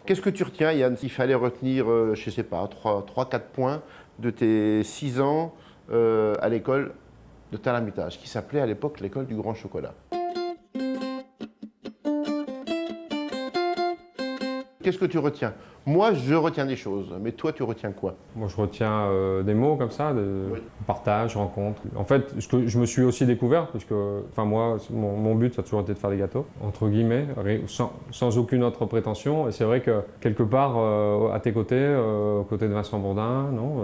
Qu'est-ce que tu retiens, Yann, s'il fallait retenir, je ne sais pas, 3-4 points de tes 6 ans à l'école de Tel-Hermitage, qui s'appelait à l'époque l'école du Grand Chocolat? Qu'est-ce que tu retiens? Moi, je retiens des choses, mais toi, tu retiens quoi? Moi, je retiens des mots comme ça, Oui. partage, rencontre. En fait, ce que je me suis aussi découvert, parce que moi, mon but, ça a toujours été de faire des gâteaux, entre guillemets, sans aucune autre prétention. Et c'est vrai que quelque part, à tes côtés, aux côtés de Vincent Bourdin, non,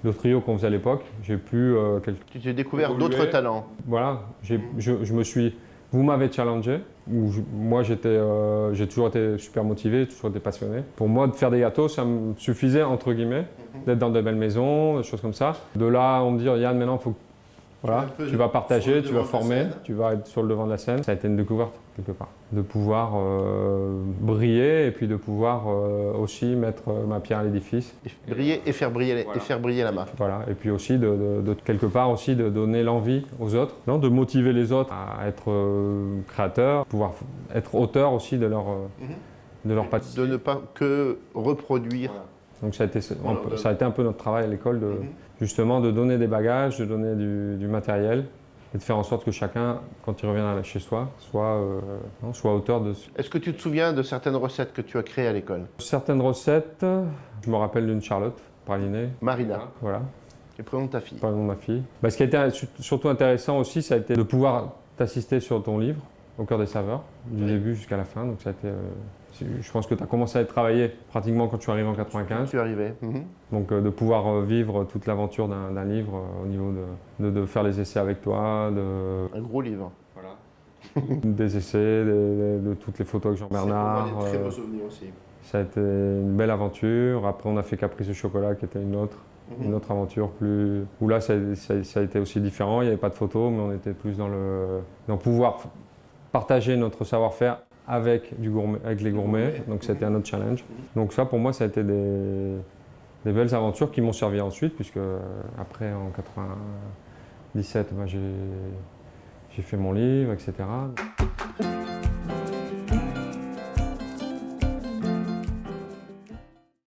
le trio qu'on faisait à l'époque, j'ai pu Tu t'es découvert évoluer. d'autres talents. Voilà, je me suis. Vous m'avez challengé. Moi, j'ai toujours été super motivé, j'ai toujours été passionné. Pour moi, de faire des gâteaux, ça me suffisait, entre guillemets, d'être dans de belles maisons, des choses comme ça. De là, on me dit, Yann, maintenant, faut, voilà, tu vas partager, tu vas former, tu vas être sur le devant de la scène. Ça a été une découverte, quelque part. De pouvoir briller et puis de pouvoir aussi mettre ma pierre à l'édifice. Briller et faire briller, Voilà. et faire briller la marque. Voilà, et puis aussi de quelque part aussi de donner l'envie aux autres, non, de motiver les autres à être créateurs, pouvoir être auteurs aussi de leur pâtisserie. De ne pas que reproduire. Voilà. Donc ça a été un peu notre travail à l'école, justement de donner des bagages, de donner du matériel et de faire en sorte que chacun, quand il revient chez soi, soit auteur de... Est-ce que tu te souviens de certaines recettes que tu as créées à l'école? Certaines recettes, je me rappelle d'une Charlotte pralinée. Marina, Voilà. et prénom de ta fille. Par exemple, ma fille. Bah, ce qui a été surtout intéressant aussi, ça a été de pouvoir t'assister sur ton livre, Au cœur des saveurs, du début jusqu'à la fin. Donc ça a été, je pense que tu as commencé à travailler pratiquement quand tu arrives en 95. Tu es arrivé. Donc de pouvoir vivre toute l'aventure d'un livre au niveau de faire les essais avec toi, Un gros livre. voilà. Des essais, de toutes les photos avec Jean-Bernard. C'est pour moi des très beaux souvenirs aussi. Ça a été une belle aventure. Après, on a fait Caprice au chocolat, qui était une autre aventure plus... Où là, ça a été aussi différent. Il n'y avait pas de photos, mais on était plus dans pouvoir partager notre savoir-faire avec les gourmets. Donc, c'était un autre challenge. Donc ça, pour moi, ça a été des belles aventures qui m'ont servi ensuite, puisque après, en 97, j'ai fait mon livre, etc.